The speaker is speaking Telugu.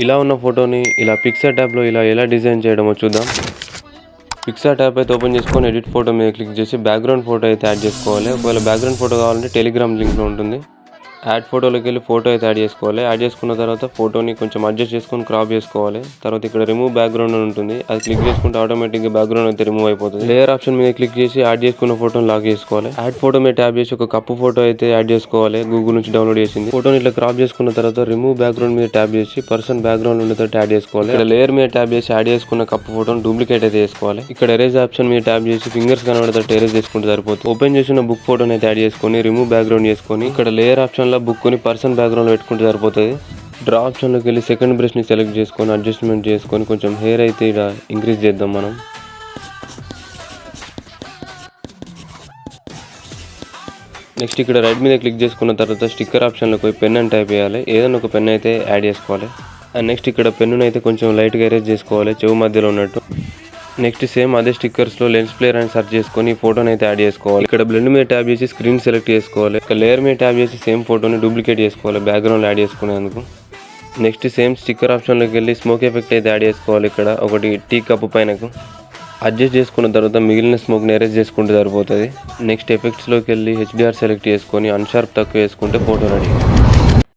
ఇలా ఉన్న ఫోటోని ఇలా పిక్సార్ట్ యాప్లో ఇలా ఎలా డిజైన్ చేయడమో చూద్దాం. పిక్సార్ట్ యాప్ అయితే ఓపెన్ చేసుకొని ఎడిట్ ఫోటో మీద క్లిక్ చేసి బ్యాక్గ్రౌండ్ ఫోటో అయితే యాడ్ చేసుకోవాలి. ఒకవేళ బ్యాక్గ్రౌండ్ ఫోటో కావాలంటే టెలిగ్రామ్ లింక్లో ఉంటుంది. యాడ్ ఫోటోలోకి వెళ్ళి ఫోటో అయితే యాడ్ చేసుకోవాలి. యాడ్ చేసుకున్న తర్వాత ఫోటోని కొంచెం అడ్జస్ట్ చేసుకొని క్రాప్ చేసుకోవాలి. తర్వాత ఇక్కడ రిమూవ్ బ్యాక్గ్రౌండ్ అని ఉంటుంది. అది క్లిక్ చేసుకుంటే ఆటోమేటిక్గా బ్యాక్గ్రౌండ్ అయితే రిమూవ్ అయిపోతుంది. లేయర్ ఆప్షన్ మీద క్లిక్ చేసి యాడ్ చేసుకున్న ఫోటోని లాక్ చేసుకోవాలి. యాడ్ ఫోటో మీద ట్యాప్ చేసి ఒక కప్పు ఫోటో అయితే యాడ్ చేసుకోవాలి. గూగుల్ నుంచి డౌన్లోడ్ చేసింది. ఫోటోని ఇట్లా క్రాప్ చేసుకున్న తర్వాత రిమూవ్ బ్యాక్గ్రౌండ్ మీద ట్యాప్ చేసి పర్సన్ బ్యాక్గ్రౌండ్ ఉండేటట్టు యాడ్ చేసుకోవాలి. ఇక్కడ లేయర్ మీద ట్యాప్ చేసి యాడ్ చేసుకున్న కప్పు ఫోటోని డూప్లికేట్ అయితే చేసుకోవాలి. ఇక్కడ ఎరేజ్ ఆప్షన్ మీద ట్యాప్ చేసి ఫింగర్స్ కనబడేటట్టు ఎరేజ్ చేసుకుంటే సరిపోతుంది. ఓపెన్ చేసిన బుక్ ఫోటోని అయితే యాడ్ చేసుకొని రిమూవ్ బ్యాక్గ్రౌండ్ చేసుకొని ఇక్కడ లేయర్ ఆప్షన్ లో బుక్ ని పర్సన్ బ్యాక్గ్రౌండ్ పెట్టుకుంటే సరిపోతుంది. డ్రా ఆప్షన్లోకి వెళ్ళి సెకండ్ బ్రష్ని సెలెక్ట్ చేసుకొని అడ్జస్ట్మెంట్ చేసుకొని కొంచెం హెయిర్ అయితే ఇలా ఇంక్రీజ్ చేద్దాం మనం. నెక్స్ట్ ఇక్కడ రైట్ మీద క్లిక్ చేసుకున్న తర్వాత స్టిక్కర్ ఆప్షన్లోకి పోయి పెన్ అని టైప్ చేయాలి. ఏదైనా ఒక పెన్ అయితే యాడ్ చేసుకోవాలి. అండ్ నెక్స్ట్ ఇక్కడ పెన్నును అయితే కొంచెం లైట్గా ఎరేజ్ చేసుకోవాలి చెవు మధ్యలో ఉన్నట్టు. నెక్స్ట్ సేమ్ అదే స్టిక్కర్స్లో లెన్స్ ప్లేయర్ అని సెర్చ్ చేసుకొని ఈ ఫోటోని అయితే యాడ్ చేసుకోవాలి. ఇక్కడ బ్లెండ్ మీద ట్యాప్ చేసి స్క్రీన్ సెలెక్ట్ చేసుకోవాలి. ఇక్కడ లేయర్ మీద ట్యాప్ చేసి సేమ్ ఫోటోని డూప్లికేట్ చేసుకోవాలి బ్యాక్గ్రౌండ్ యాడ్ చేసుకునేందుకు. నెక్స్ట్ సేమ్ స్టిక్కర్ ఆప్షన్లోకి వెళ్ళి స్మోక్ ఎఫెక్ట్ అయితే యాడ్ చేసుకోవాలి. ఇక్కడ ఒకటి టీ కప్పు పైనకు అడ్జస్ట్ చేసుకున్న తర్వాత మిగిలిన స్మోక్ని ఎరేజ్ చేసుకుంటే సరిపోతుంది. నెక్స్ట్ ఎఫెక్ట్స్లోకి వెళ్ళి హెచ్డిఆర్ సెలెక్ట్ చేసుకొని అన్షార్ప్ తక్కువ వేసుకుంటే ఫోటో రెడీ.